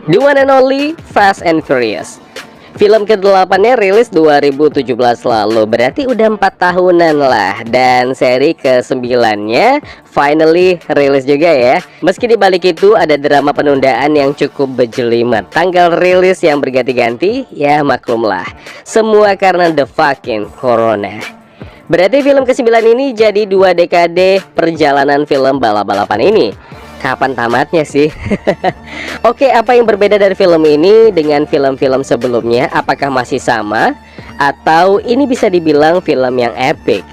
The one and only Fast and Furious. Film ke-8-nya rilis 2017 lalu, berarti udah 4 tahunan lah. Dan seri ke-9-nya finally rilis juga ya. Meski dibalik itu ada drama penundaan yang cukup berjelimet. Tanggal rilis yang berganti-ganti, ya maklumlah. Semua karena the fucking corona. Berarti film ke-9 ini jadi 2 dekade perjalanan film balap-balapan ini. Kapan tamatnya sih? Oke, apa yang berbeda dari film ini dengan film-film sebelumnya? Apakah masih sama? Atau ini bisa dibilang film yang epic?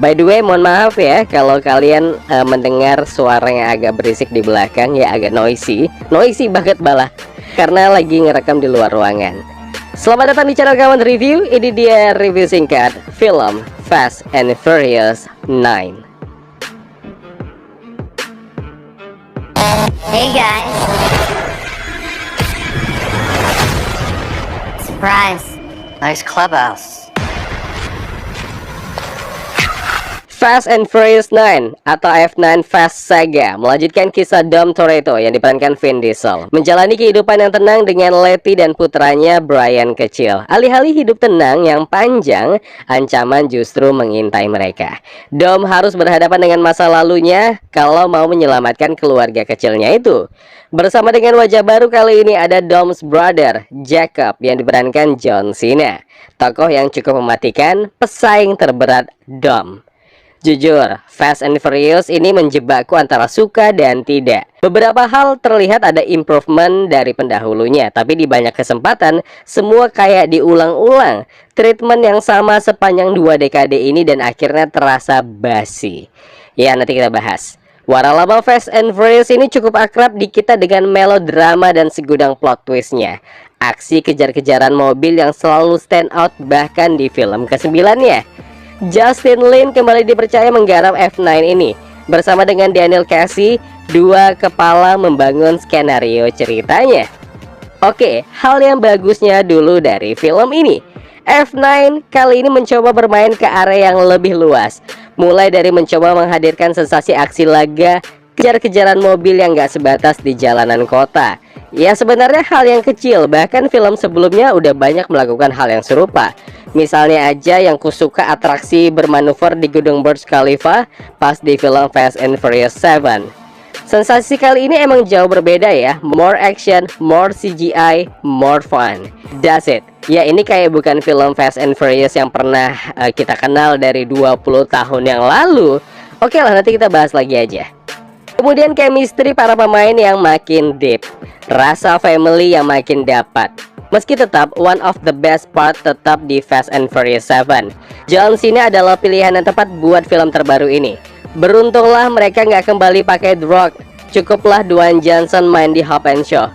By the way, mohon maaf ya kalau kalian mendengar suara yang agak berisik di belakang, ya agak noisy. Noisy banget malah, karena lagi ngerekam di luar ruangan. Selamat datang di channel Kawan Review. Ini dia review singkat film Fast and Furious 9. Hey guys! Surprise! Nice clubhouse. Fast and Furious 9 atau F9 Fast Saga melanjutkan kisah Dom Toretto yang diperankan Vin Diesel menjalani kehidupan yang tenang dengan Letty dan putranya Brian kecil. Alih-alih hidup tenang yang panjang, ancaman justru mengintai mereka. Dom harus berhadapan dengan masa lalunya kalau mau menyelamatkan keluarga kecilnya itu. Bersama dengan wajah baru kali ini ada Dom's brother, Jacob, yang diperankan John Cena. Tokoh yang cukup mematikan, pesaing terberat Dom. Jujur, Fast and Furious ini menjebakku antara suka dan tidak. Beberapa hal terlihat ada improvement dari pendahulunya, tapi di banyak kesempatan semua kayak diulang-ulang. Treatment yang sama sepanjang 2 dekade ini dan akhirnya terasa basi. Ya, nanti kita bahas. Waralaba Fast and Furious ini cukup akrab di kita dengan melodrama dan segudang plot twistnya. Aksi kejar-kejaran mobil yang selalu stand out bahkan di film ke-9-nya. Justin Lin kembali dipercaya menggarap F9 ini. Bersama dengan Daniel Casey, 2 kepala membangun skenario ceritanya. Oke, hal yang bagusnya dulu dari film ini. F9 kali ini mencoba bermain ke area yang lebih luas. Mulai dari mencoba menghadirkan sensasi aksi laga, kejar-kejaran mobil yang gak sebatas di jalanan kota. Ya sebenarnya hal yang kecil, bahkan film sebelumnya udah banyak melakukan hal yang serupa. Misalnya aja yang kusuka atraksi bermanuver di gedung Burj Khalifa pas di film Fast and Furious 7. Sensasi kali ini emang jauh berbeda ya. More action, more CGI, more fun. That's it. Ya ini kayak bukan film Fast and Furious yang pernah kita kenal dari 20 tahun yang lalu. Oke lah, nanti kita bahas lagi aja. Kemudian chemistry para pemain yang makin deep, rasa family yang makin dapat. Meski tetap one of the best part tetap di Fast and Furious 7. John Cena adalah pilihan yang tepat buat film terbaru ini. Beruntunglah mereka nggak kembali pakai The Rock. Cukuplah Dwayne Johnson main di Hobbs and Shaw.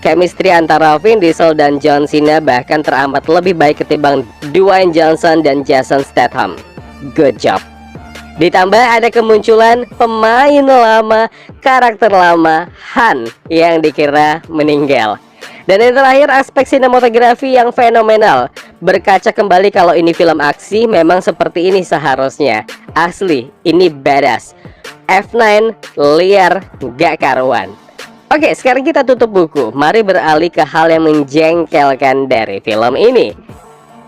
Chemistry antara Vin Diesel dan John Cena bahkan teramat lebih baik ketimbang Dwayne Johnson dan Jason Statham. Good job. Ditambah ada kemunculan pemain lama, karakter lama, Han, yang dikira meninggal. Dan yang terakhir, aspek sinematografi yang fenomenal. Berkaca kembali kalau ini film aksi, memang seperti ini seharusnya. Asli, ini badass. F9 liar gak karuan. Oke, sekarang kita tutup buku. Mari beralih ke hal yang menjengkelkan dari film ini.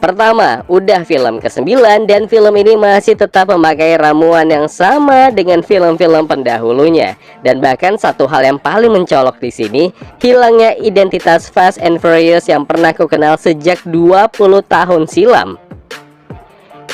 Pertama, udah film ke-9 dan film ini masih tetap memakai ramuan yang sama dengan film-film pendahulunya. Dan bahkan satu hal yang paling mencolok di sini, hilangnya identitas Fast and Furious yang pernah ku kenal sejak 20 tahun silam.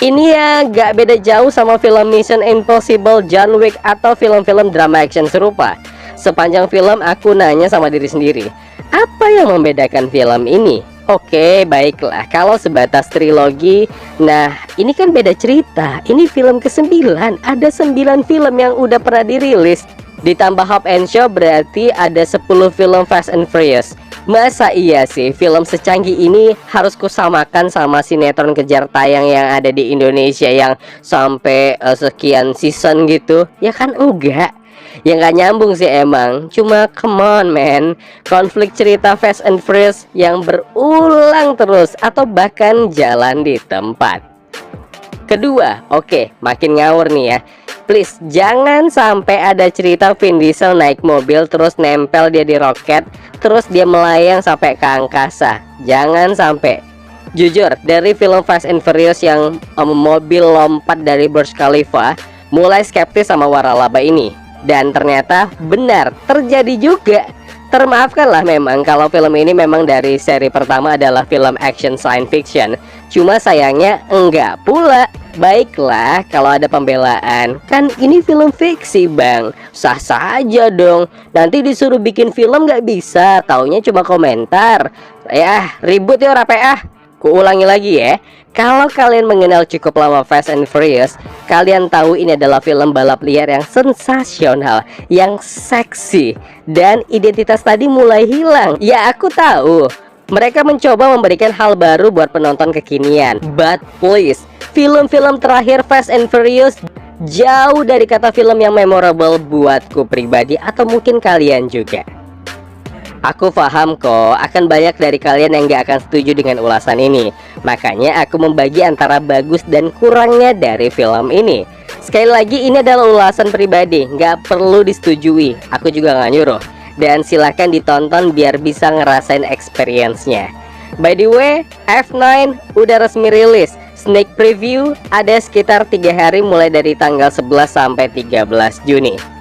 Ini ya gak beda jauh sama film Mission Impossible, John Wick, atau film-film drama action serupa. Sepanjang film aku nanya sama diri sendiri, apa yang membedakan film ini? Oke, baiklah, kalau sebatas trilogi, nah ini kan beda cerita. Ini film ke-9, ada 9 film yang udah pernah dirilis. Ditambah Hobbs and Shaw berarti ada 10 film Fast and Furious. Masa iya sih film secanggih ini harus kusamakan sama sinetron kejar tayang yang ada di Indonesia yang sampai sekian season gitu? Ya kan enggak. Ya nggak nyambung sih emang. Cuma come on man, konflik cerita Fast and Furious yang berulang terus atau bahkan jalan di tempat. Kedua, oke, makin ngawur nih ya. Please, jangan sampai ada cerita Vin Diesel naik mobil terus nempel dia di roket, terus dia melayang sampai ke angkasa. Jangan sampai. Jujur, dari film Fast and Furious yang mobil lompat dari Burj Khalifa, mulai skeptis sama waralaba ini. Dan ternyata benar, terjadi juga. Termaafkanlah memang kalau film ini memang dari seri pertama adalah film action science fiction. Cuma sayangnya enggak pula. Baiklah kalau ada pembelaan, kan ini film fiksi bang, sah-sah aja dong. Nanti disuruh bikin film nggak bisa, taunya cuma komentar. Ya ribut ya rapi ah. Kuulangi lagi ya, kalau kalian mengenal cukup lama Fast and Furious, kalian tahu ini adalah film balap liar yang sensasional, yang seksi, dan identitas tadi mulai hilang. Ya aku tahu, mereka mencoba memberikan hal baru buat penonton kekinian. But please, film-film terakhir Fast and Furious jauh dari kata film yang memorable buatku pribadi atau mungkin kalian juga. Aku paham kok, akan banyak dari kalian yang gak akan setuju dengan ulasan ini. Makanya aku membagi antara bagus dan kurangnya dari film ini. Sekali lagi ini adalah ulasan pribadi, gak perlu disetujui. Aku juga gak nyuruh. Dan silahkan ditonton biar bisa ngerasain experience-nya. By the way, F9 udah resmi rilis. Sneak preview ada sekitar 3 hari mulai dari tanggal 11 sampai 13 Juni.